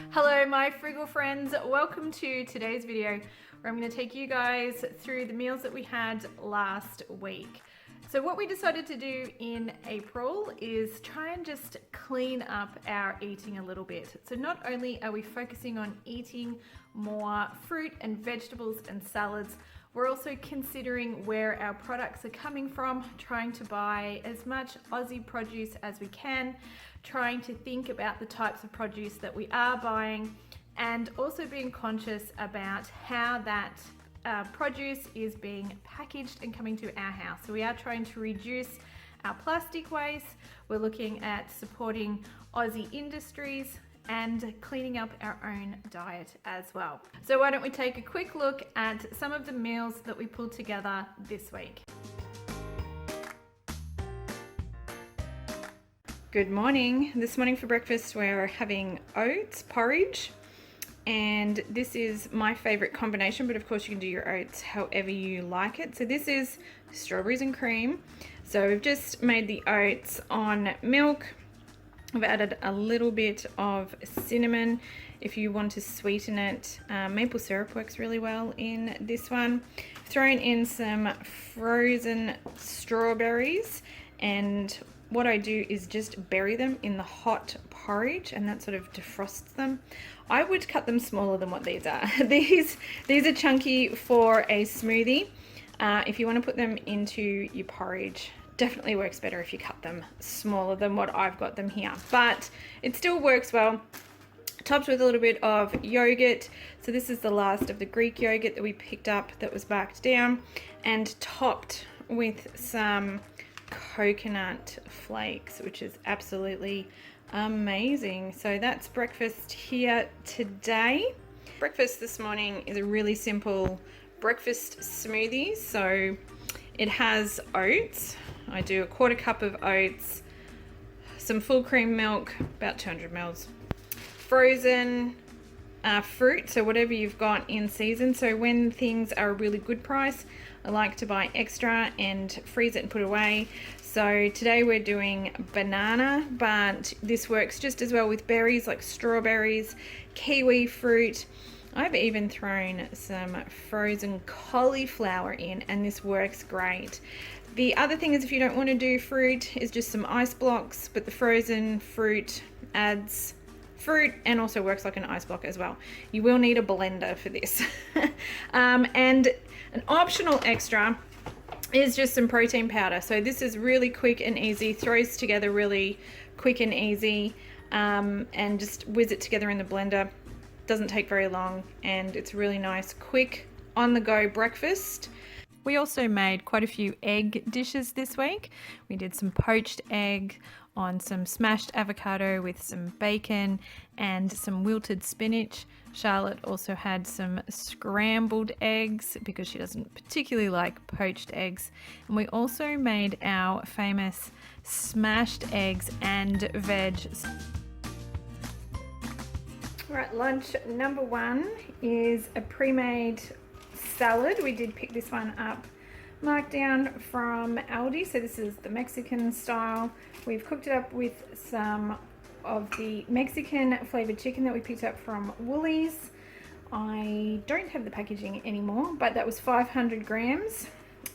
Hello my Frugal friends, welcome to today's video where I'm going to take you guys through the meals that we had last week. So what we decided to do in April is try and just clean up our eating a little bit. So not only are we focusing on eating more fruit and vegetables and salads, we're also considering where our products are coming from, trying to buy as much Aussie produce as we can, trying to think about the types of produce that we are buying, and also being conscious about how that produce is being packaged and coming to our house. So we are trying to reduce our plastic waste. We're looking at supporting Aussie industries and cleaning up our own diet as well. So why don't we take a quick look at some of the meals that we pulled together this week. Good morning. This morning for breakfast we're having oats porridge, and this is my favorite combination, but of course you can do your oats however you like it. So this is strawberries and cream. So we've just made the oats on milk. I've added a little bit of cinnamon if you want to sweeten it. Maple syrup works really well in this one. Thrown in some frozen strawberries, and what I do is just bury them in the hot porridge, and that sort of defrosts them. I would cut them smaller than what these are. These are chunky for a smoothie. If you want to put them into your porridge, definitely works better if you cut them smaller than what I've got them here, but it still works well. Topped with a little bit of yogurt. So this is the last of the Greek yogurt that we picked up that was backed down, and topped with some coconut flakes, which is absolutely amazing. So that's breakfast here today. Breakfast this morning is a really simple breakfast smoothie. So it has oats. I do a 1/4 cup of oats, some full cream milk, about 200 mils, frozen fruit, so whatever you've got in season. So when things are a really good price, I like to buy extra and freeze it and put it away. So today we're doing banana, but this works just as well with berries like strawberries, kiwi fruit. I've even thrown some frozen cauliflower in, and this works great. The other thing is, if you don't want to do fruit, is just some ice blocks, but the frozen fruit adds fruit and also works like an ice block as well. You will need a blender for this. And an optional extra is just some protein powder. So this is really quick and easy, throws together really quick and easy, and just whiz it together in the blender. Doesn't take very long, and it's really nice, quick, on the go breakfast. We also made quite a few egg dishes this week. We did some poached egg on some smashed avocado with some bacon and some wilted spinach. Charlotte also had some scrambled eggs because she doesn't particularly like poached eggs. And we also made our famous smashed eggs and veg. All right, lunch number one is a pre-made salad. We did pick this one up marked down from Aldi. So this is the Mexican style. We've cooked it up with some of the Mexican flavored chicken that we picked up from Woolies. I don't have the packaging anymore, but that was 500 grams.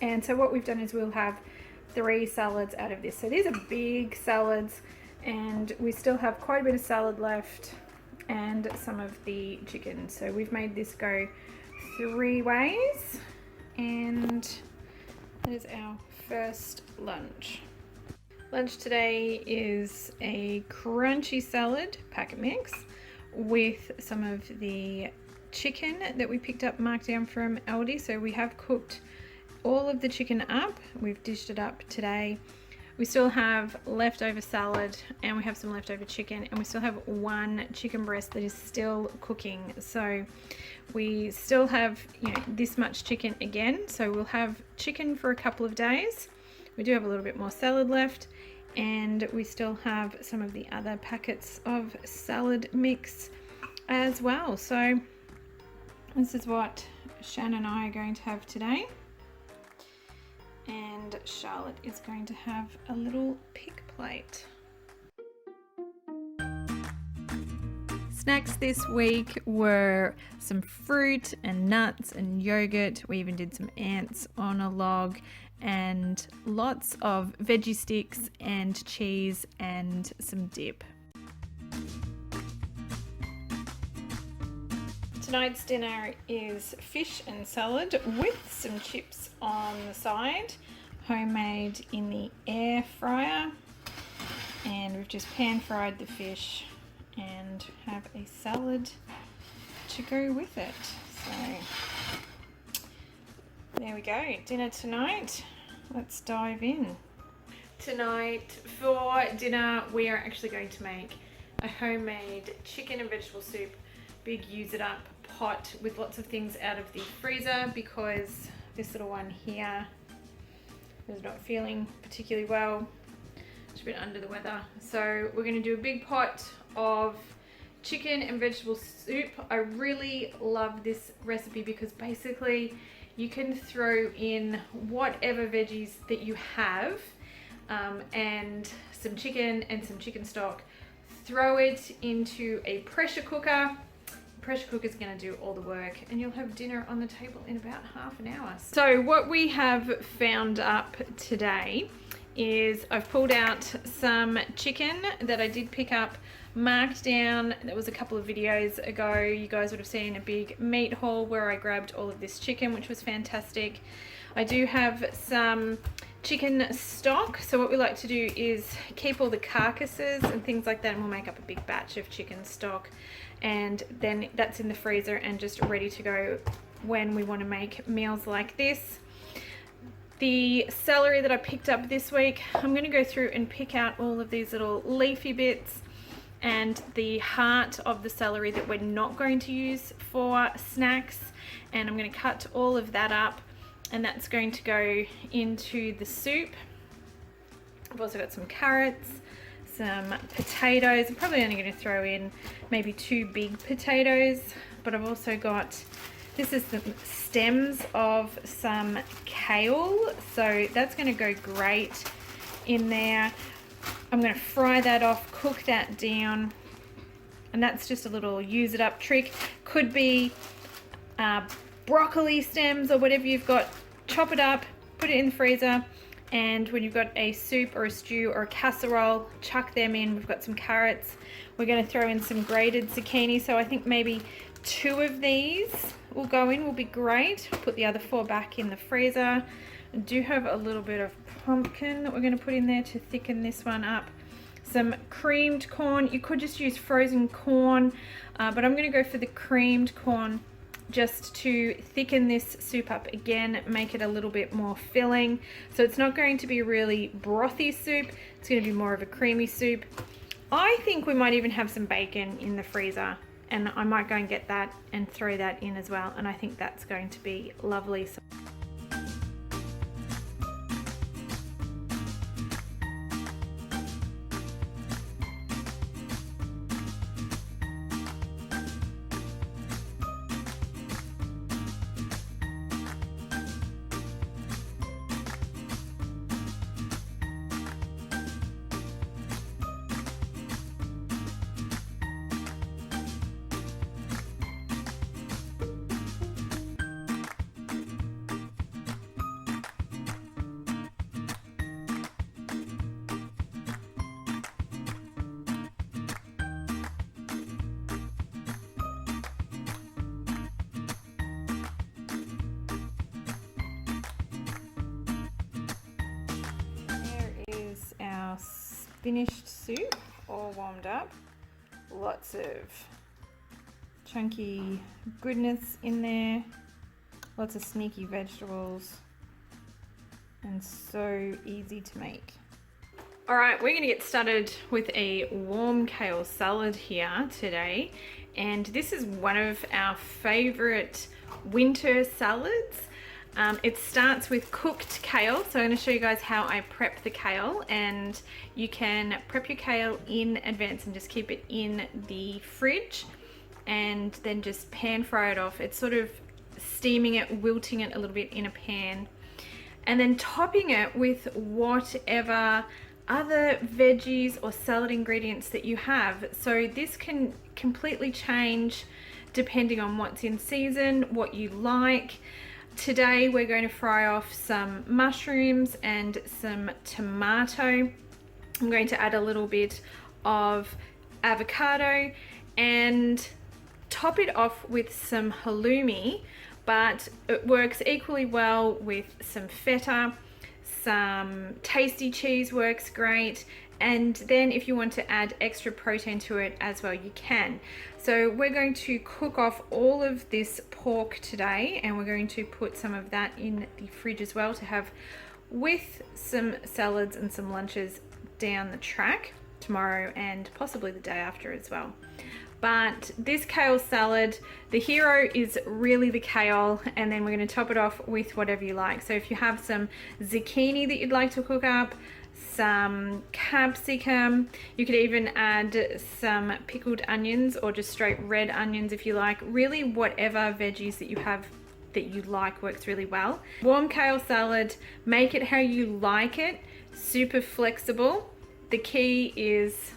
And so what we've done is we'll have 3 salads out of this. So these are big salads, and we still have quite a bit of salad left and some of the chicken. So we've made this go 3 ways, and that is our first lunch. Lunch today is a crunchy salad packet mix with some of the chicken that we picked up marked down from Aldi. So we have cooked all of the chicken up. We've dished it up today. We still have leftover salad, and we have some leftover chicken, and we still have 1 chicken breast that is still cooking. So we still have, this much chicken again. So we'll have chicken for a couple of days. We do have a little bit more salad left, and we still have some of the other packets of salad mix as well. So this is what Shan and I are going to have today. And Charlotte is going to have a little pick plate. Snacks this week were some fruit and nuts and yogurt. We even did some ants on a log and lots of veggie sticks and cheese and some dip. Tonight's dinner is fish and salad with some chips on the side, homemade in the air fryer, and we've just pan fried the fish and have a salad to go with it. So there we go, dinner tonight. Let's dive in. Tonight for dinner we are actually going to make a homemade chicken and vegetable soup, big use it up pot with lots of things out of the freezer because this little one here is not feeling particularly well. It's a bit under the weather. So we're going to do a big pot of chicken and vegetable soup. I really love this recipe because basically you can throw in whatever veggies that you have and some chicken and some chicken stock. Throw it into a pressure cooker. Pressure cooker is going to do all the work and you'll have dinner on the table in about half an hour. So what we have found up today is I've pulled out some chicken that I did pick up, marked down. That was a couple of videos ago. You guys would have seen a big meat haul where I grabbed all of this chicken, which was fantastic. I do have some chicken stock. So what we like to do is keep all the carcasses and things like that, and we'll make up a big batch of chicken stock. And then that's in the freezer and just ready to go when we want to make meals like this. The celery that I picked up this week, I'm going to go through and pick out all of these little leafy bits and the heart of the celery that we're not going to use for snacks, and I'm going to cut all of that up and that's going to go into the soup. I've also got some carrots, some potatoes. I'm probably only going to throw in maybe 2 big potatoes, but I've also got, this is the stems of some kale, so that's going to go great in there. I'm going to fry that off, cook that down, and that's just a little use it up trick. Could be broccoli stems or whatever you've got. Chop it up, put it in the freezer, and when you've got a soup or a stew or a casserole, chuck them in. We've got some carrots. We're going to throw in some grated zucchini, so I think maybe 2 of these will go in, will be great. Put the other 4 back in the freezer. I do have a little bit of pumpkin that we're going to put in there to thicken this one up. Some creamed corn. You could just use frozen corn, but I'm going to go for the creamed corn just to thicken this soup up again, make it a little bit more filling. So it's not going to be a really brothy soup, it's going to be more of a creamy soup. I think we might even have some bacon in the freezer, and I might go and get that and throw that in as well, and I think that's going to be lovely. Finished soup, all warmed up. Lots of chunky goodness in there, lots of sneaky vegetables, and so easy to make. All right, we're gonna get started with a warm kale salad here today, and this is one of our favorite winter salads. It starts with cooked kale, so I'm going to show you guys how I prep the kale, and you can prep your kale in advance and just keep it in the fridge and then just pan fry it off. It's sort of steaming it, wilting it a little bit in a pan, and then topping it with whatever other veggies or salad ingredients that you have. So this can completely change depending on what's in season, what you like. Today we're going to fry off some mushrooms and some tomato. I'm going to add a little bit of avocado and top it off with some halloumi, but it works equally well with some feta. Some tasty cheese works great, and then if you want to add extra protein to it as well, you can. So we're going to cook off all of this pork today, and we're going to put some of that in the fridge as well to have with some salads and some lunches down the track tomorrow and possibly the day after as well. But this kale salad, the hero is really the kale, and then we're going to top it off with whatever you like. So if you have some zucchini that you'd like to cook up, some capsicum, you could even add some pickled onions or just straight red onions if you like. Really whatever veggies that you have that you like works really well. Warm kale salad, make it how you like it, super flexible. The key is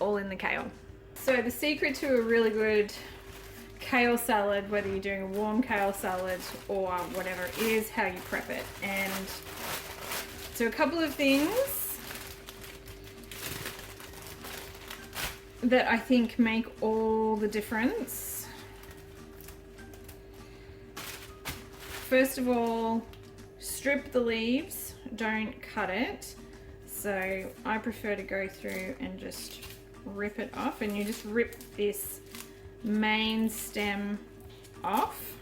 all in the kale. So the secret to a really good kale salad, whether you're doing a warm kale salad or whatever, is how you prep it. And so a couple of things that I think make all the difference. First of all, strip the leaves, don't cut it. So I prefer to go through and just rip it off, and you just rip this main stem off.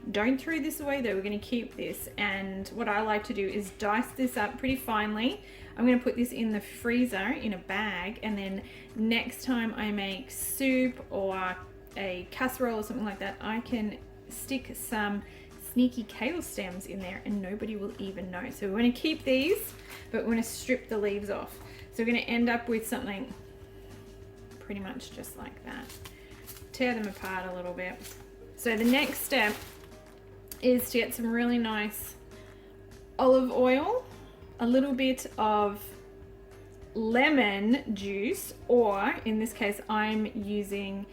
Don't throw this away though, we're going to keep this. And what I like to do is dice this up pretty finely. I'm going to put this in the freezer in a bag, and then next time I make soup or a casserole or something like that, I can stick some sneaky kale stems in there and nobody will even know. So we're going to keep these, but we're going to strip the leaves off. So we're going to end up with something pretty much just like that. Tear them apart a little bit. So the next step is to get some really nice olive oil, a little bit of lemon juice, or in this case I'm using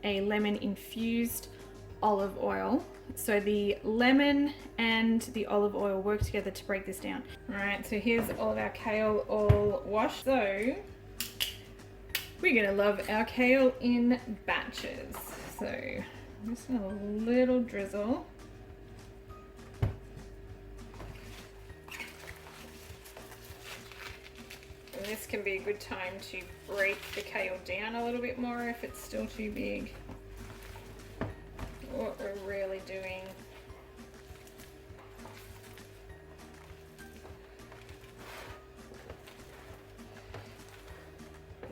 a lemon infused olive oil. So the lemon and the olive oil work together to break this down. All right, so here's all of our kale all washed. So we're gonna love our kale in batches. So I'm just gonna a little drizzle. And this can be a good time to break the kale down a little bit more if it's still too big. What we're really doing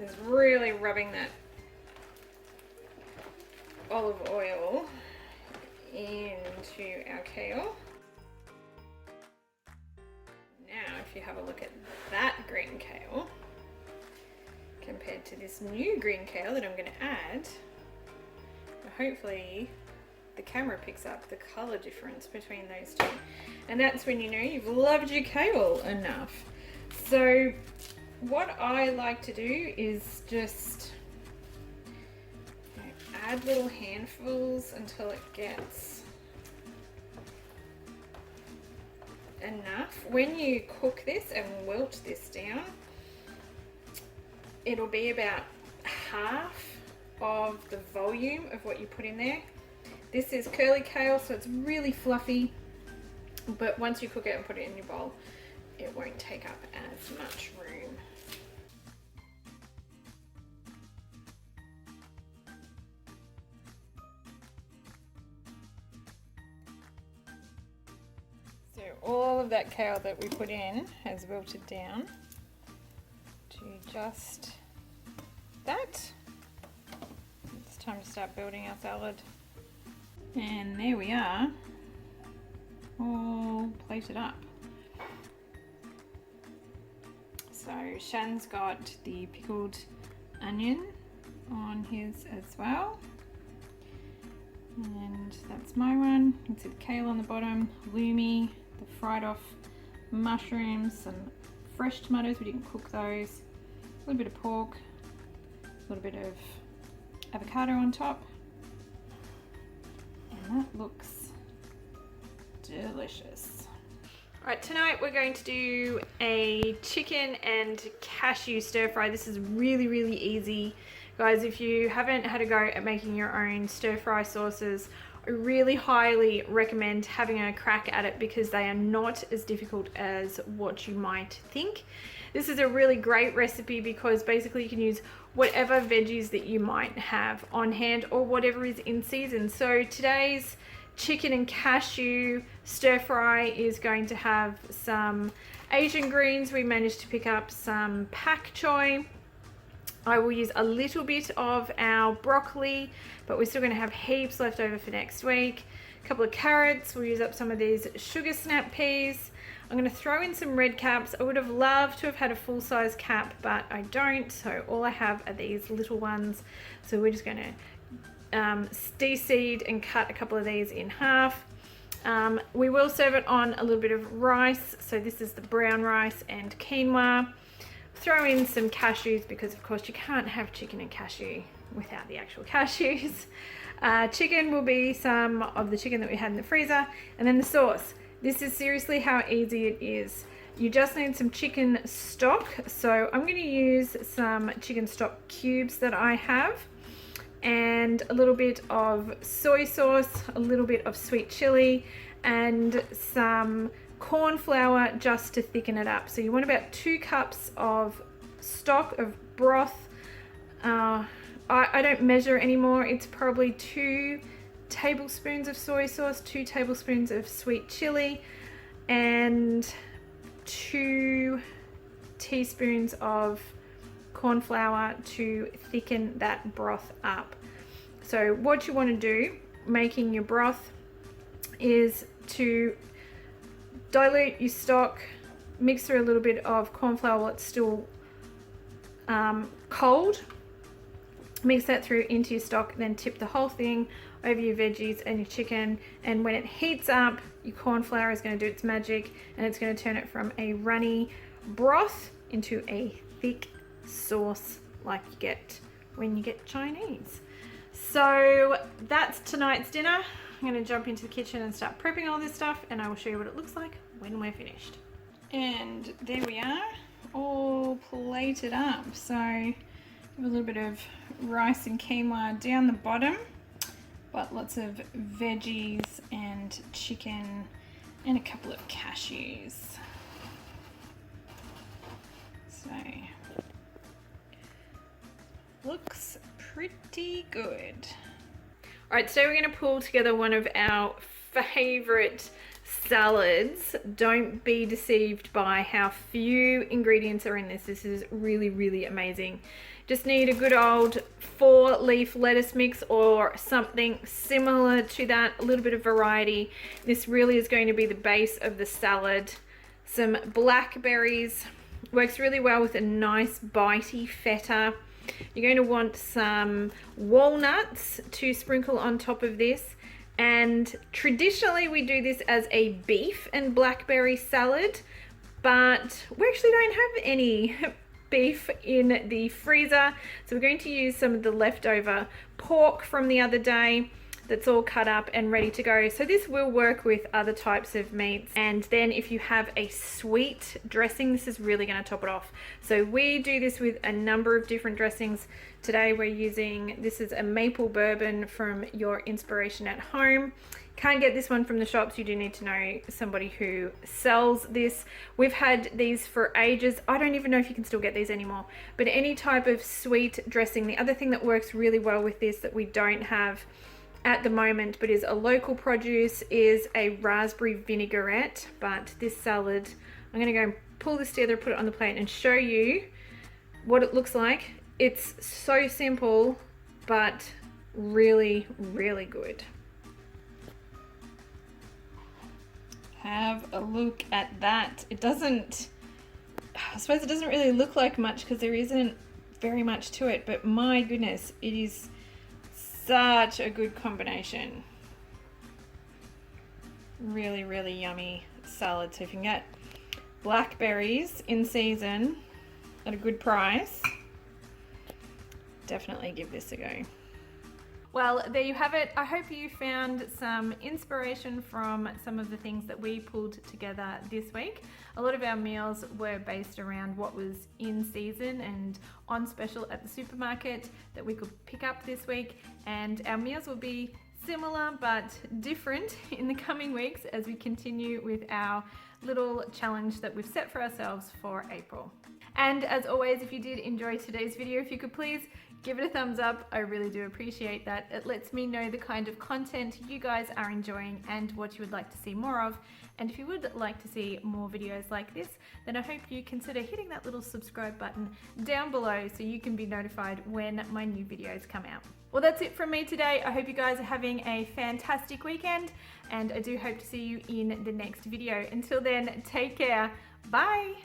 is really rubbing that olive oil into our kale. Now if you have a look at that green kale compared to this new green kale that I'm going to add, hopefully the camera picks up the color difference between those two, and that's when you know you've loved your kale enough. So what I like to do is just add little handfuls until it gets enough. When you cook this and wilt this down, it'll be about half of the volume of what you put in there. This is curly kale, so it's really fluffy, but once you cook it and put it in your bowl, it won't take up as much room. So all of that kale that we put in has wilted down to just that. It's time to start building our salad. And there we are, all plated up. So Shan's got the pickled onion on his as well. And that's my one. You can see the kale on the bottom, halloumi, the fried off mushrooms, some fresh tomatoes, we didn't cook those, a little bit of pork, a little bit of avocado on top, and that looks delicious. Alright, tonight we're going to do a chicken and cashew stir fry. This is really, really easy. Guys, if you haven't had a go at making your own stir fry sauces, I really highly recommend having a crack at it because they are not as difficult as what you might think. This is a really great recipe because basically you can use whatever veggies that you might have on hand or whatever is in season. So today's chicken and cashew stir fry is going to have some Asian greens. We managed to pick up some pak choy. I will use a little bit of our broccoli, but we're still going to have heaps left over for next week. A couple of carrots. We'll use up some of these sugar snap peas. I'm going to throw in some red caps. I would have loved to have had a full-size cap, but I don't, so all I have are these little ones. So we're just going to de-seed and cut a couple of these in half. We will serve it on a little bit of rice. So this is the brown rice and quinoa. Throw in some cashews because of course you can't have chicken and cashew without the actual cashews. Chicken will be some of the chicken that we had in the freezer, and then the sauce. This is seriously how easy it is. You just need some chicken stock. So I'm going to use some chicken stock cubes that I have, and a little bit of soy sauce, a little bit of sweet chili, and some corn flour just to thicken it up. So you want about 2 cups of stock of broth. I don't measure anymore. It's probably 2 tablespoons of soy sauce, 2 tablespoons of sweet chili, and 2 teaspoons of corn flour to thicken that broth up. So what you want to do making your broth is to dilute your stock, mix through a little bit of corn flour while it's still cold, mix that through into your stock, then tip the whole thing over your veggies and your chicken, and when it heats up, your corn flour is going to do its magic and it's going to turn it from a runny broth into a thick sauce like you get when you get Chinese. So that's tonight's dinner. I'm going to jump into the kitchen and start prepping all this stuff, and I will show you what it looks like when we're finished. And there we are, all plated up. So a little bit of rice and quinoa down the bottom, but lots of veggies and chicken and a couple of cashews. So looks pretty good. All right, today we're going to pull together one of our favorite salads. Don't be deceived by how few ingredients are in this. This is really, really amazing. Just need a good old 4-leaf lettuce mix or something similar to that, a little bit of variety. This really is going to be the base of the salad. Some blackberries, works really well with a nice bitey feta. You're going to want some walnuts to sprinkle on top of this, and traditionally we do this as a beef and blackberry salad, but we actually don't have any beef in the freezer, so we're going to use some of the leftover pork from the other day that's all cut up and ready to go. So this will work with other types of meats. And then if you have a sweet dressing, this is really going to top it off. So we do this with a number of different dressings. Today we're using, this is a maple bourbon from Your Inspiration at Home. Can't get this one from the shops. You do need to know somebody who sells this. We've had these for ages. I don't even know if you can still get these anymore, but any type of sweet dressing. The other thing that works really well with this that we don't have at the moment but is a local produce is a raspberry vinaigrette. But this salad, I'm going to go and pull this together, put it on the plate and show you what it looks like. It's so simple but really, really good. Have a look at that. It doesn't, I suppose it doesn't really look like much because there isn't very much to it, but my goodness, it is such a good combination. Really, really yummy salad. So if you can get blackberries in season at a good price, definitely give this a go. Well, there you have it. I hope you found some inspiration from some of the things that we pulled together this week. A lot of our meals were based around what was in season and on special at the supermarket that we could pick up this week, and our meals will be similar but different in the coming weeks as we continue with our little challenge that we've set for ourselves for April. And as always, if you did enjoy today's video, if you could please give it a thumbs up. I really do appreciate that. It lets me know the kind of content you guys are enjoying and what you would like to see more of. And if you would like to see more videos like this, then I hope you consider hitting that little subscribe button down below so you can be notified when my new videos come out. Well, that's it from me today. I hope you guys are having a fantastic weekend, and I do hope to see you in the next video. Until then, take care. Bye.